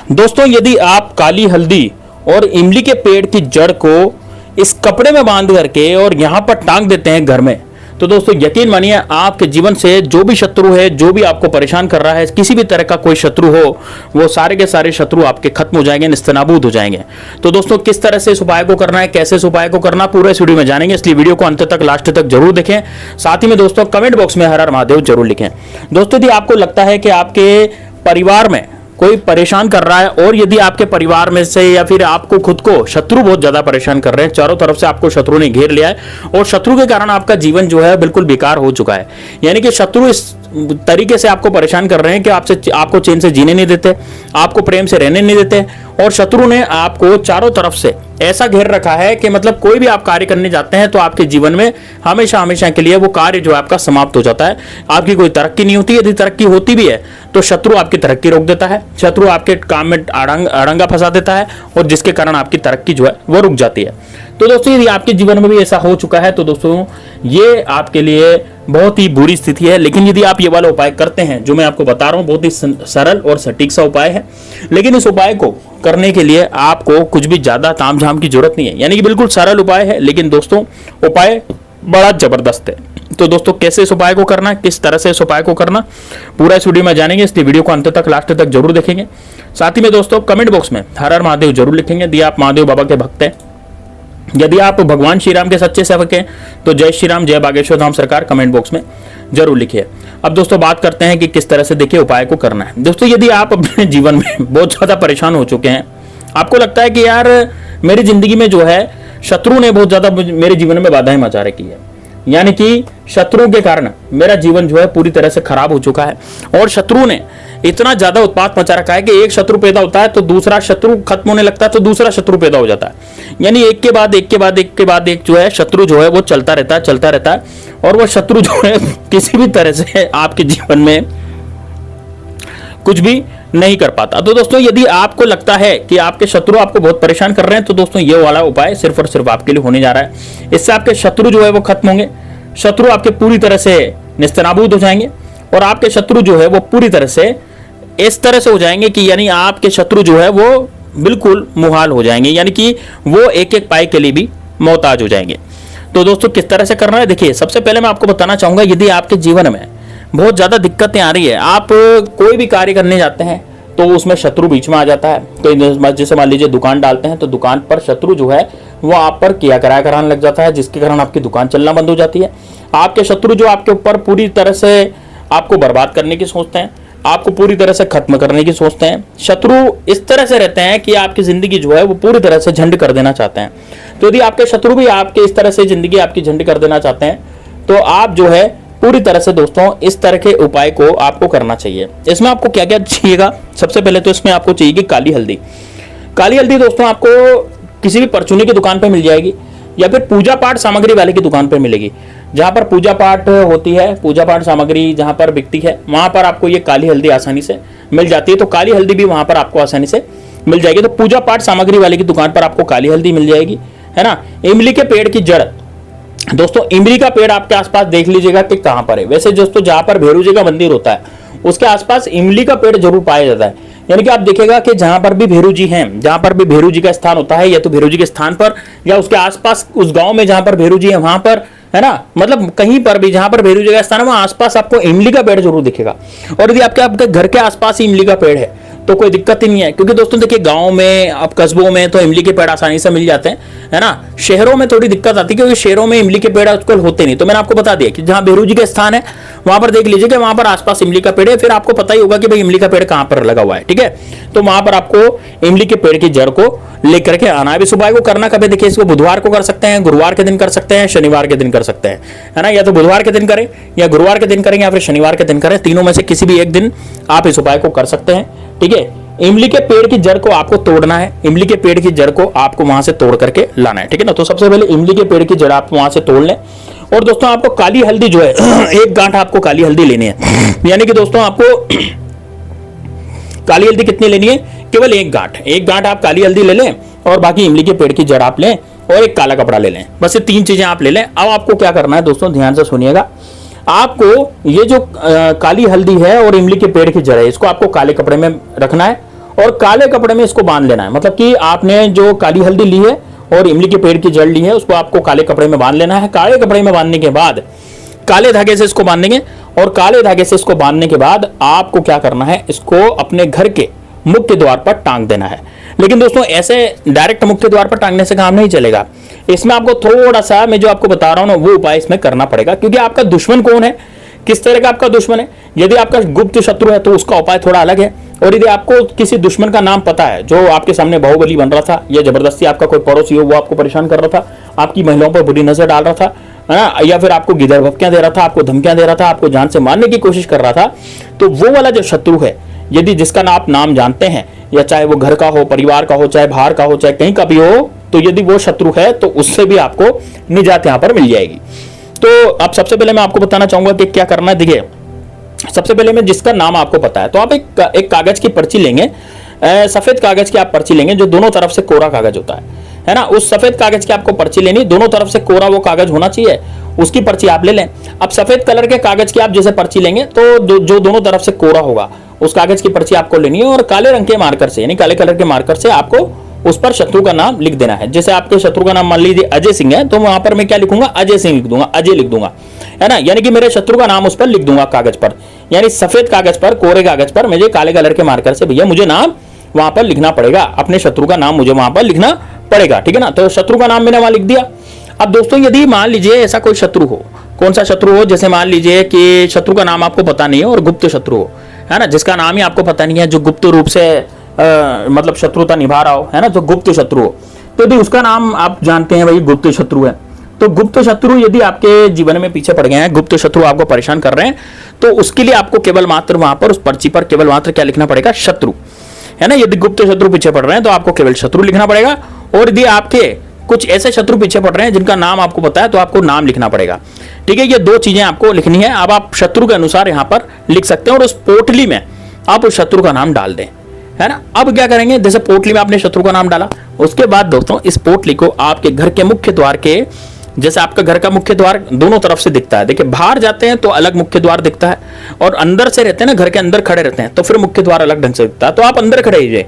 दोस्तों यदि आप काली हल्दी और इमली के पेड़ की जड़ को इस कपड़े में बांध करके और यहां पर टांग देते हैं घर में, तो दोस्तों यकीन मानिए आपके जीवन से जो भी शत्रु है, जो भी आपको परेशान कर रहा है, किसी भी तरह का कोई शत्रु हो, वो सारे के सारे शत्रु आपके खत्म हो जाएंगे, निस्तनाबूद हो जाएंगे। तो दोस्तों किस तरह से इस उपाय को करना है, कैसे इस उपाय को करना, पूरे इस वीडियो में जानेंगे, इसलिए वीडियो को अंत तक, लास्ट तक जरूर देखें। साथ ही में दोस्तों कमेंट बॉक्स में हर हर महादेव जरूर लिखें। दोस्तों यदि आपको लगता है कि आपके परिवार में कोई परेशान कर रहा है, और यदि आपके परिवार में से या फिर आपको खुद को शत्रु बहुत ज्यादा परेशान कर रहे हैं, चारों तरफ से आपको शत्रु ने घेर लिया है और शत्रु के कारण आपका जीवन जो है बिल्कुल बेकार हो चुका है, यानी कि शत्रु इस तरीके से आपको परेशान कर रहे हैं कि आपको चैन से जीने नहीं देते, आपको प्रेम से रहने नहीं देते, और शत्रु ने आपको चारों तरफ से ऐसा घेर रखा है कि मतलब कोई भी आप कार्य करने जाते हैं तो आपके जीवन में हमेशा हमेशा के लिए वो कार्य जो है आपका समाप्त हो जाता है, आपकी कोई तरक्की नहीं होती। यदि तरक्की होती भी है तो शत्रु आपकी तरक्की रोक देता है, शत्रु आपके काम में अड़ंगा फंसा देता है, और जिसके कारण आपकी तरक्की जो है वो रुक जाती है। तो दोस्तों यदि आपके जीवन में भी ऐसा हो चुका है तो दोस्तों ये आपके लिए बहुत ही बुरी स्थिति है। लेकिन यदि आप ये वाला उपाय करते हैं जो मैं आपको बता रहा हूं, बहुत ही सरल और सटीक सा उपाय है, लेकिन इस उपाय को करने के लिए आपको कुछ भी ज्यादा तामझाम की जरूरत नहीं है, यानी कि बिल्कुल सरल उपाय है, लेकिन दोस्तों उपाय बड़ा जबरदस्त है। तो दोस्तों कैसे इस उपाय को करना, किस तरह से इस उपाय को करना, पूरा इस वीडियो में जानेंगे, इसलिए वीडियो को अंत तक, लास्ट तक जरूर देखेंगे। साथ ही में दोस्तों कमेंट बॉक्स में हर हर महादेव जरूर लिखेंगे यदि आप महादेव बाबा के भक्त हैं। यदि आप भगवान श्री राम के सच्चे सेवक हैं तो जय श्री राम, जय बागेश्वर धाम सरकार कमेंट बॉक्स में जरूर लिखिए। अब दोस्तों बात करते हैं कि किस तरह से देखिए उपाय को करना है। दोस्तों यदि आप अपने जीवन में बहुत ज्यादा परेशान हो चुके हैं, आपको लगता है कि यार मेरी जिंदगी में जो है शत्रु ने बहुत ज्यादा मेरे जीवन में बाधाएं मचा रखी है, यानी कि शत्रु के कारण मेरा जीवन जो है पूरी तरह से खराब हो चुका है, और शत्रु ने इतना ज्यादा उत्पात मचा रखा है कि एक शत्रु पैदा होता है तो दूसरा शत्रु खत्म होने लगता है तो दूसरा शत्रु पैदा हो जाता है, यानी एक के बाद एक जो है शत्रु जो है वो चलता रहता है, और वो शत्रु जो है किसी भी तरह से आपके जीवन में कुछ भी नहीं कर पाता। तो दोस्तों यदि आपको लगता है कि आपके शत्रु आपको बहुत परेशान कर रहे हैं तो दोस्तों ये वाला उपाय सिर्फ और सिर्फ आपके लिए होने जा रहा है। इससे आपके शत्रु जो है वो खत्म होंगे, शत्रु आपके पूरी तरह से निस्तनाबूद हो जाएंगे, और आपके शत्रु जो है वो पूरी तरह से इस तरह से हो जाएंगे कि यानी आपके शत्रु जो है वो बिल्कुल मुहाल हो जाएंगे, यानी कि वो एक एक पाई के लिए भी मोहताज हो जाएंगे। तो दोस्तों किस तरह से करना है, देखिए सबसे पहले मैं आपको बताना चाहूंगा, यदि आपके जीवन में बहुत ज्यादा दिक्कतें आ रही है, आप कोई भी कार्य करने जाते हैं तो उसमें शत्रु बीच में आ जाता है, तो जैसे मान लीजिए दुकान डालते हैं तो दुकान पर शत्रु जो है वो आप पर किया कराया कराने लग जाता है, जिसके कारण आपकी दुकान चलना बंद हो जाती है। आपके शत्रु जो आपके ऊपर पूरी तरह से आपको बर्बाद करने की सोचते हैं, आपको पूरी तरह से खत्म करने की सोचते हैं। शत्रु इस तरह से रहते हैं कि आपकी जिंदगी जो है वो पूरी तरह से झंड कर देना चाहते हैं। तो यदि आपके शत्रु भी आपके इस तरह से जिंदगी आपकी झंड कर देना चाहते हैं तो आप जो है पूरी तरह से दोस्तों इस तरह के उपाय को आपको करना चाहिए। इसमें आपको क्या क्या चाहिएगा, सबसे पहले तो इसमें आपको चाहिए काली हल्दी। काली हल्दी दोस्तों आपको किसी भी परचूनी की दुकान पर मिल जाएगी, या फिर पूजा पाठ सामग्री वाले की दुकान पर मिलेगी। जहां पर पूजा पाठ होती है, पूजा पाठ सामग्री जहां पर बिकती है, वहां पर आपको ये काली हल्दी आसानी से मिल जाती है। तो काली हल्दी भी वहां पर आपको आसानी से मिल जाएगी। तो पूजा पाठ सामग्री वाले की दुकान पर आपको काली हल्दी मिल जाएगी, है ना। इमली के पेड़ की जड़, दोस्तों इमली का पेड़ आपके आसपास देख लीजिएगा कि कहां पर है। वैसे दोस्तों जहां पर भैरू जी का मंदिर होता है उसके आसपास इमली का पेड़ जरूर पाया जाता है, यानी कि आप देखिएगा कि जहां पर भी भैरू जी हैं, जहां पर भी भैरू जी का स्थान होता है, या तो भैरू जी के स्थान पर या उसके आसपास उस गांव में जहां पर भैरू जी है वहां पर, है ना, मतलब कहीं पर भी जहां पर भैरू जी का स्थान है वहां आसपास आपको इमली का पेड़ जरूर दिखेगा। और यदि आपके घर के आसपास ही इमली का पेड़ है तो कोई दिक्कत ही नहीं है, क्योंकि दोस्तों देखिए गांव में, अब कस्बों में तो इमली के पेड़ आसानी से मिल जाते हैं, है ना। शहरों में थोड़ी दिक्कत आती है क्योंकि शहरों में इमली के पेड़ आजकल होते नहीं। तो मैंने आपको बता दिया कि जहां भैरू जी का स्थान है वहां पर देख लीजिए कि वहां पर आसपास इमली का पेड़ है, फिर आपको पता ही होगा कि भाई इमली का पेड़ कहां पर लगा हुआ है, ठीक है। तो वहां पर आपको इमली के पेड़ की जड़ को लेकर के आना है। इस उपाय को करना कभी, देखिए इसको बुधवार को कर सकते हैं, गुरुवार के दिन कर सकते हैं, शनिवार के दिन कर सकते हैं, है ना। या तो बुधवार के दिन करें, या गुरुवार के दिन करें, या फिर शनिवार के दिन करें, तीनों में से किसी भी एक दिन आप इस उपाय को कर सकते हैं, ठीक है। इमली के पेड़ की जड़ को आपको तोड़ना है, इमली के पेड़ की जड़ को आपको वहां से तोड़ करके लाना है, ठीक है ना। तो सबसे पहले इमली के पेड़ की जड़ आप वहां से तोड़ लें, और दोस्तों आपको काली हल्दी जो है एक गांठ आपको काली हल्दी लेनी है, यानी कि दोस्तों आपको काली हल्दी कितनी लेनी है, केवल एक गांठ आप काली हल्दी ले लें, और बाकी इमली के पेड़ की जड़ आप लें, और एक काला कपड़ा ले लें। बस ये तीन चीजें आप ले लें। अब आपको क्या करना है दोस्तों, ध्यान से सुनिएगा। आपको ये जो काली हल्दी है और इमली के पेड़ की जड़ है, इसको आपको काले कपड़े में रखना है, और काले कपड़े में इसको बांध लेना है। मतलब कि आपने जो काली हल्दी ली है और इमली के पेड़ की जड़ ली है, उसको आपको काले कपड़े में बांध लेना है। काले कपड़े में बांधने के बाद काले धागे से इसको बांधेंगे, और काले धागे से इसको बांधने के बाद आपको क्या करना है, इसको अपने घर के मुख्य द्वार पर टांग देना है। लेकिन दोस्तों ऐसे डायरेक्ट मुख्य द्वार पर टांगने से काम नहीं चलेगा, इसमें आपको थोड़ा सा मैं जो आपको बता रहा हूं ना वो उपाय इसमें करना पड़ेगा। क्योंकि आपका दुश्मन कौन है, किस तरह का आपका दुश्मन है, यदि आपका गुप्त शत्रु है तो उसका उपाय थोड़ा अलग है। और यदि आपको किसी दुश्मन का नाम पता है जो आपके सामने बाहुबली बन रहा था, या जबरदस्ती आपका कोई पड़ोसी हो वो आपको परेशान कर रहा था, आपकी महिलाओं पर बुरी नजर डाल रहा था, है ना, या फिर आपको गिदर भपकियां दे रहा था, आपको धमकियां दे रहा था, आपको जान से मारने की कोशिश कर रहा था, तो वो वाला जो शत्रु है, यदि जिसका आप नाम जानते हैं, या चाहे वो घर का हो, परिवार का हो, चाहे बाहर का हो, चाहे कहीं का भी हो, तो यदि वो शत्रु है तो उससे भी आपको निजात यहां पर मिल जाएगी। तो अब सबसे पहले मैं आपको बताना चाहूंगा कि क्या करना है। देखिए, सबसे पहले में जिसका नाम आपको पता है तो आप एक कागज की पर्ची लेंगे, सफेद कागज की आप पर्ची लेंगे जो दोनों तरफ से कोरा कागज होता है ना। उस सफेद कागज की आपको पर्ची लेनी, दोनों तरफ से कोरा वो कागज होना चाहिए, उसकी पर्ची आप ले लें। अब सफेद कलर के कागज की आप जैसे पर्ची लेंगे तो जो दोनों तरफ से कोरा होगा उस कागज की पर्ची आपको लेनी है, और काले रंग के मार्कर से, यानी काले कलर के मार्कर से आपको उस पर शत्रु का नाम लिख देना है। जैसे आपके शत्रु का नाम मान लीजिए अजय सिंह है, तो वहां पर मैं क्या लिखूंगा, अजय सिंह लिख दूंगा, अजय लिख दूंगा, है ना। यानी कि मेरे शत्रु का नाम उस पर लिख दूंगा कागज पर, यानी सफेद कागज पर, कोरे कागज पर मुझे काले कलर के मार्कर से भैया मुझे नाम वहां पर लिखना पड़ेगा, अपने शत्रु का नाम मुझे वहां पर लिखना पड़ेगा, ठीक है ना। तो शत्रु का नाम मैंने वहां लिख दिया। अब दोस्तों यदि मान लीजिए ऐसा कोई शत्रु हो, कौन सा शत्रु हो, जैसे मान लीजिए कि शत्रु का नाम आपको पता नहीं है और गुप्त शत्रु हो, है ना, जिसका नाम ही आपको पता नहीं है, जो गुप्त रूप से मतलब शत्रुता निभा रहा हो, है ना, जो गुप्त शत्रु हो, तो यदि उसका नाम आप जानते हैं भाई गुप्त शत्रु है, तो गुप्त शत्रु यदि आपके जीवन में पीछे पड़ गए हैं, गुप्त शत्रु आपको परेशान कर रहे हैं, तो उसके लिए आपको केवल मात्र वहां पर उस पर्ची पर केवल मात्र क्या लिखना पड़ेगा, शत्रु, है ना। यदि गुप्त शत्रु पीछे पड़ रहे हैं तो आपको केवल शत्रु लिखना पड़ेगा, और यदि आपके कुछ ऐसे शत्रु पीछे पड़ रहे हैं जिनका नाम आपको पता है तो आपको नाम लिखना पड़ेगा, ठीक है। ये दो चीजें आपको लिखनी है। अब आप शत्रु के अनुसार यहां पर लिख सकते हैं और उस पोटली में आप उस शत्रु का नाम डाल दें, है ना। अब क्या करेंगे, जैसे पोटली में आपने शत्रु का नाम डाला, उसके बाद दोस्तों इस पोटली को आपके घर के मुख्य द्वार के, जैसे आपका घर का मुख्य द्वार दोनों तरफ से दिखता है, देखिए बाहर जाते हैं तो अलग मुख्य द्वार दिखता है, और अंदर से रहते हैं ना, घर के अंदर खड़े रहते हैं तो फिर मुख्य द्वार अलग ढंग से दिखता है। तो आप अंदर खड़े रहिए,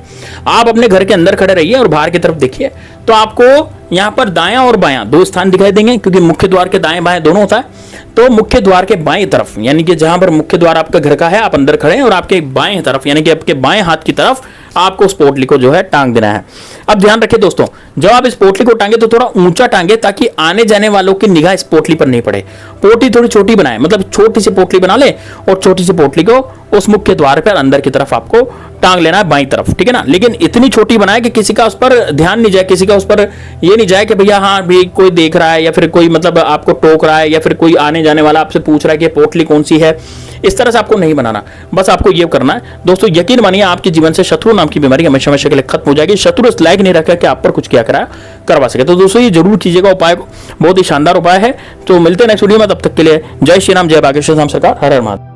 आप अपने घर के अंदर खड़े रहिए और बाहर की तरफ देखिए, तो आपको यहाँ पर दायां और बायां दो स्थान दिखाई देंगे, क्योंकि मुख्य द्वार के दाएं बाएं दोनों होता है। तो मुख्य द्वार के बाएं तरफ, यानी कि जहां पर मुख्य द्वार आपका घर का है, आप अंदर खड़े हैं, और आपके बाएं तरफ यानी कि आपके बाएं हाथ की तरफ आपको उस पोटली को जो है टांग देना है। अब ध्यान रखिए दोस्तों, जब आप इस पोटली को टांगे तो थोड़ा ऊंचा टांगे, ताकि आने जाने वालों की निगाह इस पोटली पर नहीं पड़े। पोटली थोड़ी छोटी बनाए, मतलब छोटी सी पोटली बना ले, और छोटी सी पोटली को उस मुख्य द्वार पर अंदर की तरफ आपको टांग लेना है, बाईं तरफ, ठीक है ना। लेकिन इतनी छोटी बनाए कि किसी का उस पर ध्यान नहीं जाए, किसी का उस पर ये नहीं जाए कि भैया हाँ भी कोई देख रहा है, या फिर कोई मतलब आपको टोक रहा है, या फिर कोई आने जाने वाला आपसे पूछ रहा है कि पोटली कौन सी है। इस तरह से आपको नहीं बनाना, बस आपको ये करना है दोस्तों। यकीन मानिए आपके जीवन से शत्रु नाम की बीमारी हमेशा हमेशा के लिए खत्म हो जाएगी। शत्रु इस लायक नहीं रखा कि आप पर कुछ किया करवा सके। तो दोस्तों ये जरूर कीजिएगा, उपाय बहुत ही शानदार उपाय है। तो मिलते हैं नेक्स्ट वीडियो में, तब तक के लिए जय श्री राम, जय बागेश्वर धाम सरकार, हर हर महादेव।